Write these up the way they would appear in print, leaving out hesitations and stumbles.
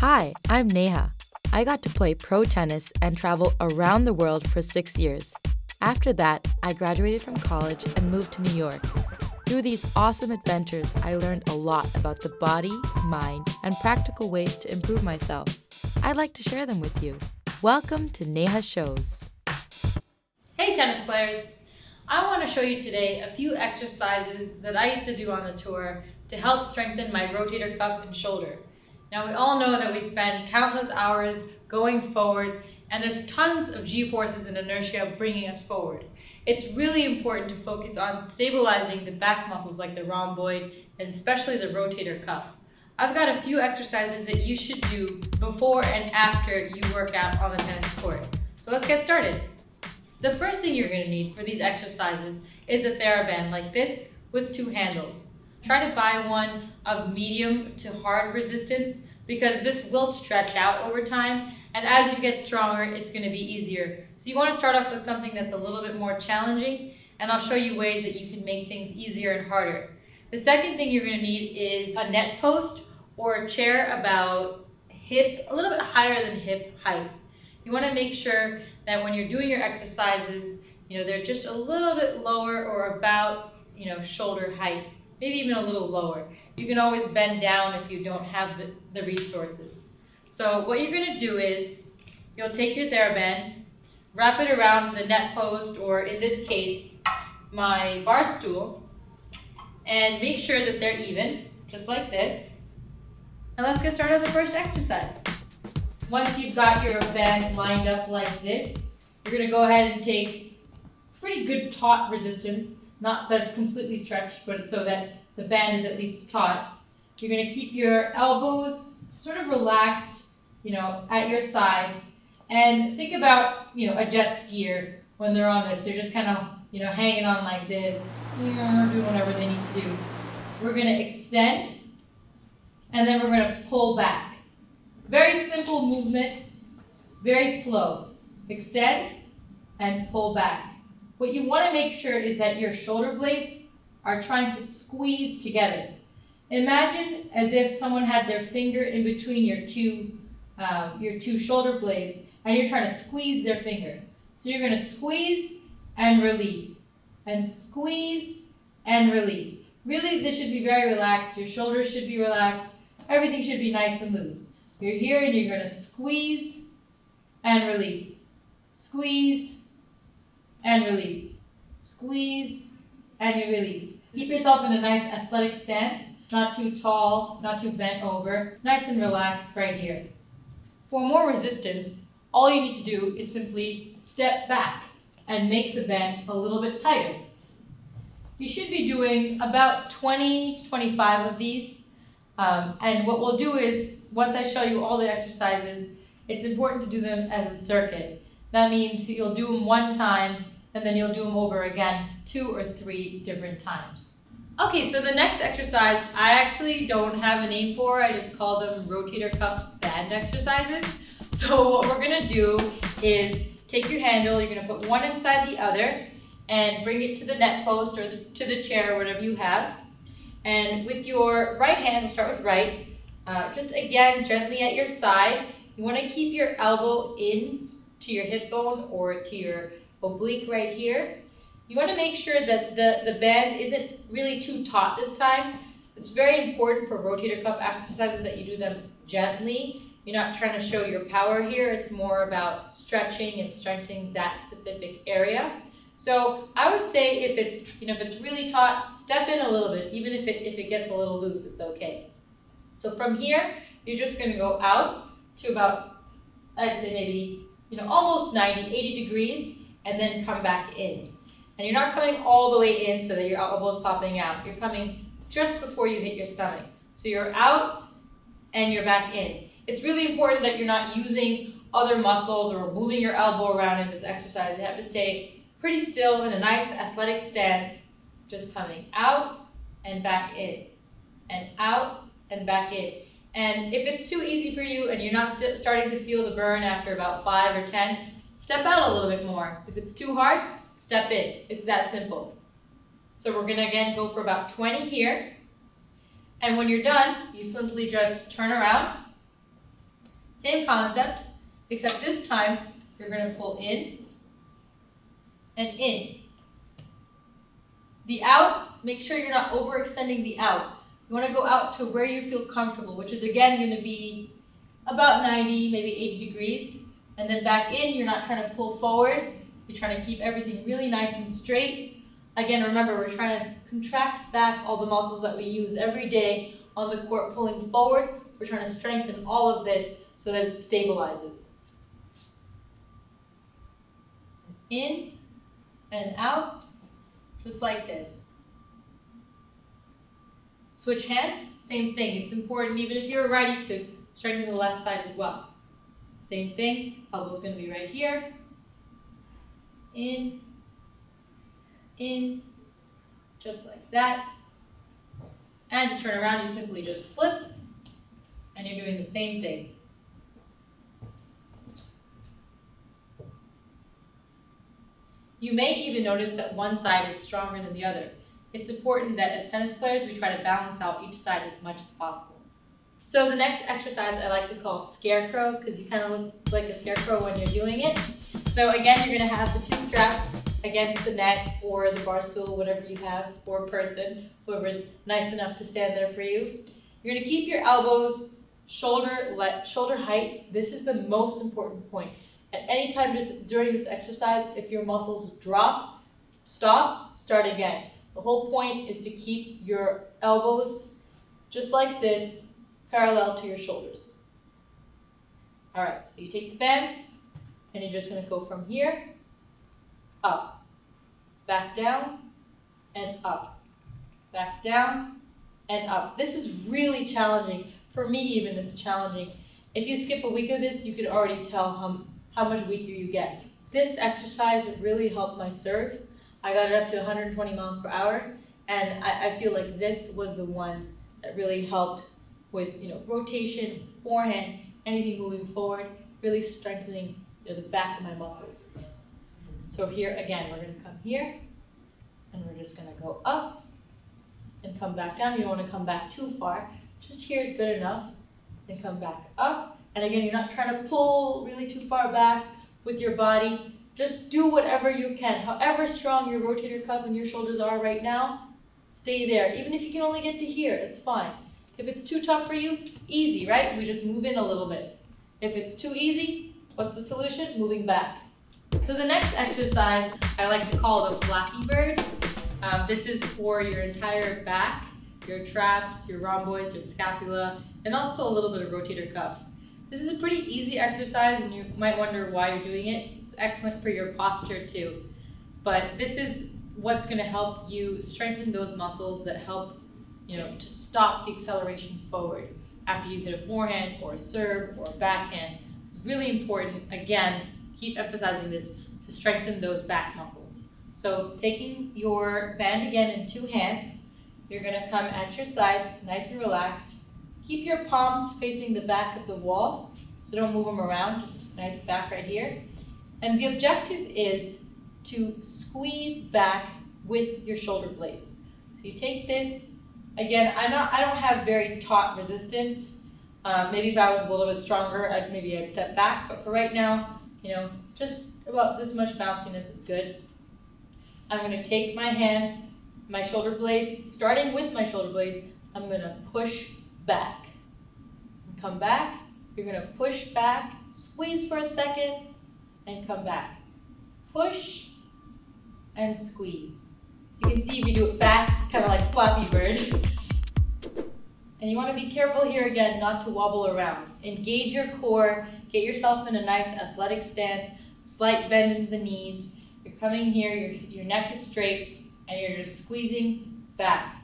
Hi, I'm Neha. I got to play pro tennis and travel around the world for 6 years. After that, I graduated from college and moved to New York. Through these awesome adventures, I learned a lot about the body, mind, and practical ways to improve myself. I'd like to share them with you. Welcome to Neha Shows. Hey tennis players! I want to show you today a few exercises that I used to do on the tour to help strengthen my rotator cuff and shoulder. Now we all know that we spend countless hours going forward and there's tons of G-forces and inertia bringing us forward. It's really important to focus on stabilizing the back muscles like the rhomboid and especially the rotator cuff. I've got a few exercises that you should do before and after you work out on the tennis court. So let's get started. The first thing you're going to need for these exercises is a TheraBand like this with 2 handles. Try to buy one of medium to hard resistance because this will stretch out over time, and as you get stronger it's going to be easier. So you want to start off with something that's a little bit more challenging, and I'll show you ways that you can make things easier and harder. The second thing you're going to need is a net post or a chair about a little bit higher than hip height. You want to make sure that when you're doing your exercises, they're just a little bit lower or about, shoulder height, maybe even a little lower. You can always bend down if you don't have the resources. So what you're going to do is you'll take your TheraBand, wrap it around the net post, or in this case, my bar stool, and make sure that they're even, just like this. And let's get started with the first exercise. Once you've got your band lined up like this, you're going to go ahead and take pretty good taut resistance, not that it's completely stretched, but so that the band is at least taut. You're going to keep your elbows sort of relaxed, at your sides, and think about, a jet skier when they're on this. They're just kind of, hanging on like this, doing whatever they need to do. We're going to extend, and then we're going to pull back. Very simple movement, very slow. Extend and pull back. What you want to make sure is that your shoulder blades are trying to squeeze together. Imagine as if someone had their finger in between your two shoulder blades and you're trying to squeeze their finger. So you're going to squeeze and release, and squeeze and release. Really, this should be very relaxed. Your shoulders should be relaxed. Everything should be nice and loose. You're here and you're going to squeeze and release. Squeeze and release. Squeeze and you release. Keep yourself in a nice athletic stance, not too tall, not too bent over, nice and relaxed right here. For more resistance, all you need to do is simply step back and make the band a little bit tighter. You should be doing about 20-25 of these. And what we'll do is, once I show you all the exercises, it's important to do them as a circuit. That means you'll do them one time, and then you'll do them over again 2 or 3 different times. Okay, so the next exercise, I actually don't have a name for. I just call them rotator cuff band exercises. So what we're going to do is take your handle, you're going to put one inside the other, and bring it to the net post or to the chair, or whatever you have. And with your right hand, we'll start with right, just again, gently at your side. You want to keep your elbow in to your hip bone or to your oblique right here. You want to make sure that the band isn't really too taut this time. It's very important for rotator cuff exercises that you do them gently. You're not trying to show your power here. It's more about stretching and strengthening that specific area. So I would say if it's really taut, step in a little bit. Even if it gets a little loose, it's okay. So from here, you're just going to go out to about, I'd say maybe, almost 90, 80 degrees, and then come back in. And you're not coming all the way in so that your elbow's popping out. You're coming just before you hit your stomach. So you're out and you're back in. It's really important that you're not using other muscles or moving your elbow around in this exercise. You have to stay pretty still in a nice athletic stance, just coming out and back in, and out and back in. And if it's too easy for you and you're not starting to feel the burn after about 5 or 10, step out a little bit more. If it's too hard, step in. It's that simple. So we're going to again go for about 20 here. And when you're done, you simply just turn around Same concept, except this time you're going to pull in and in. The out, make sure you're not overextending the out. You want to go out to where you feel comfortable, which is again going to be about 90, maybe 80 degrees. And then back in, you're not trying to pull forward. You're trying to keep everything really nice and straight. Again, remember, we're trying to contract back all the muscles that we use every day on the court, pulling forward. We're trying to strengthen all of this so that it stabilizes. In and out, just like this. Switch hands, same thing. It's important, even if you're a righty, to strengthen the left side as well. Same thing, elbow's going to be right here. In, just like that. And to turn around, you simply just flip, and you're doing the same thing. You may even notice that one side is stronger than the other. It's important that as tennis players, we try to balance out each side as much as possible. So the next exercise I like to call scarecrow, because you kind of look like a scarecrow when you're doing it. So again, you're going to have the two straps against the net or the bar stool, whatever you have, or person, whoever's nice enough to stand there for you. You're going to keep your elbows shoulder height. This is the most important point. At any time during this exercise, if your muscles drop, stop, start again. The whole point is to keep your elbows just like this, parallel to your shoulders. All right, so you take the band, and you're just going to go from here, up, back down, and up, back down, and up. This is really challenging. For me even, it's challenging. If you skip a week of this, you can already tell how much weaker you get. This exercise really helped my serve. I got it up to 120 miles per hour, and I feel like this was the one that really helped with rotation, forehand, anything moving forward, really strengthening the back of my muscles. So here again, we're going to come here, and we're just going to go up and come back down. You don't want to come back too far. Just here is good enough. Then come back up. And again, you're not trying to pull really too far back with your body. Just do whatever you can. However strong your rotator cuff and your shoulders are right now, stay there. Even if you can only get to here, it's fine. If it's too tough for you, easy, right? We just move in a little bit. If it's too easy, what's the solution? Moving back. So the next exercise I like to call the Flappy Bird. This is for your entire back, your traps, your rhomboids, your scapula, and also a little bit of rotator cuff. This is a pretty easy exercise, and you might wonder why you're doing it. It's excellent for your posture too. But this is what's going to help you strengthen those muscles that help to stop the acceleration forward after you hit a forehand or a serve or a backhand. It's really important, again, keep emphasizing this, to strengthen those back muscles. So taking your band again in two hands, you're going to come at your sides, nice and relaxed. Keep your palms facing the back of the wall, so don't move them around, just nice back right here. And the objective is to squeeze back with your shoulder blades. So you take this, again, I don't have very taut resistance. Maybe if I was a little bit stronger, I'd step back, but for right now, just about this much bounciness is good. I'm going to take my hands, my shoulder blades, starting with my shoulder blades, I'm going to push back. Come back, you're going to push back, squeeze for a second, and come back. Push and squeeze. So you can see if you do it fast, it's kind of like Flappy Bird. And you want to be careful here again not to wobble around. Engage your core, get yourself in a nice athletic stance, slight bend in the knees. You're coming here, your neck is straight, and you're just squeezing back.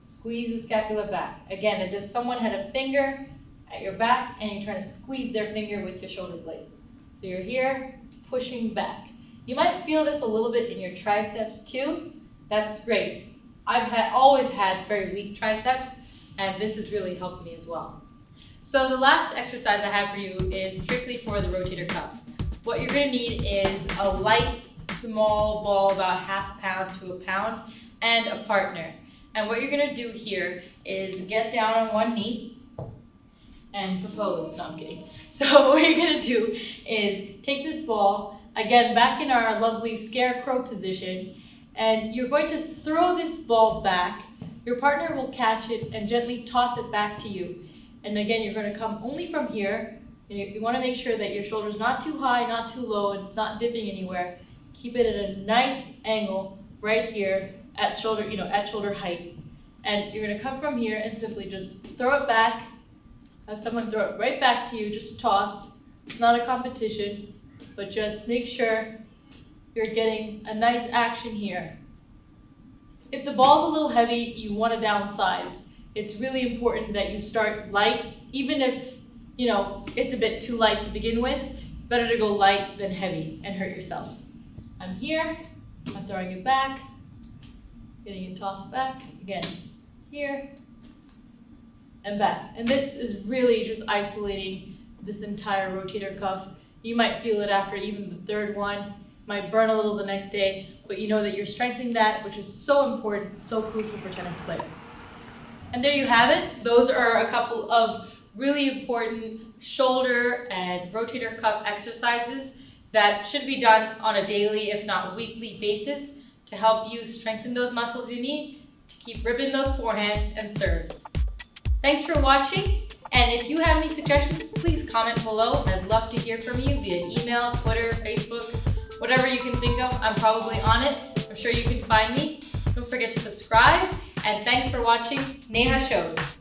Squeeze the scapula back. Again, as if someone had a finger at your back and you're trying to squeeze their finger with your shoulder blades. So you're here, pushing back. You might feel this a little bit in your triceps too. That's great. I've always had very weak triceps, and this is really helping me as well. So the last exercise I have for you is strictly for the rotator cuff. What you're going to need is a light, small ball, about ½ pound to a pound, and a partner. And what you're going to do here is get down on one knee, and propose. No, I'm kidding. So what you're gonna do is take this ball, again, back in our lovely scarecrow position, and you're going to throw this ball back. Your partner will catch it and gently toss it back to you. And again, you're going to come only from here. And you want to make sure that your shoulder's not too high, not too low, and it's not dipping anywhere. Keep it at a nice angle right here at shoulder, at shoulder height. And you're going to come from here and simply just throw it back. Have someone throw it right back to you, just toss. It's not a competition, but just make sure you're getting a nice action here. If the ball's a little heavy, you want to downsize. It's really important that you start light, even if it's a bit too light to begin with. It's better to go light than heavy and hurt yourself. I'm here, I'm throwing it back, getting it tossed back, again, here, and back. And this is really just isolating this entire rotator cuff. You might feel it after even the third one, might burn a little the next day, but you know that you're strengthening that, which is so important, so crucial for tennis players. And there you have it. Those are a couple of really important shoulder and rotator cuff exercises that should be done on a daily, if not weekly basis to help you strengthen those muscles you need to keep ripping those forehands and serves. Thanks for watching, and if you have any suggestions, please comment below. I'd love to hear from you via email, Twitter, Facebook, whatever you can think of. I'm probably on it. I'm sure you can find me. Don't forget to subscribe, and thanks for watching Neha Shows.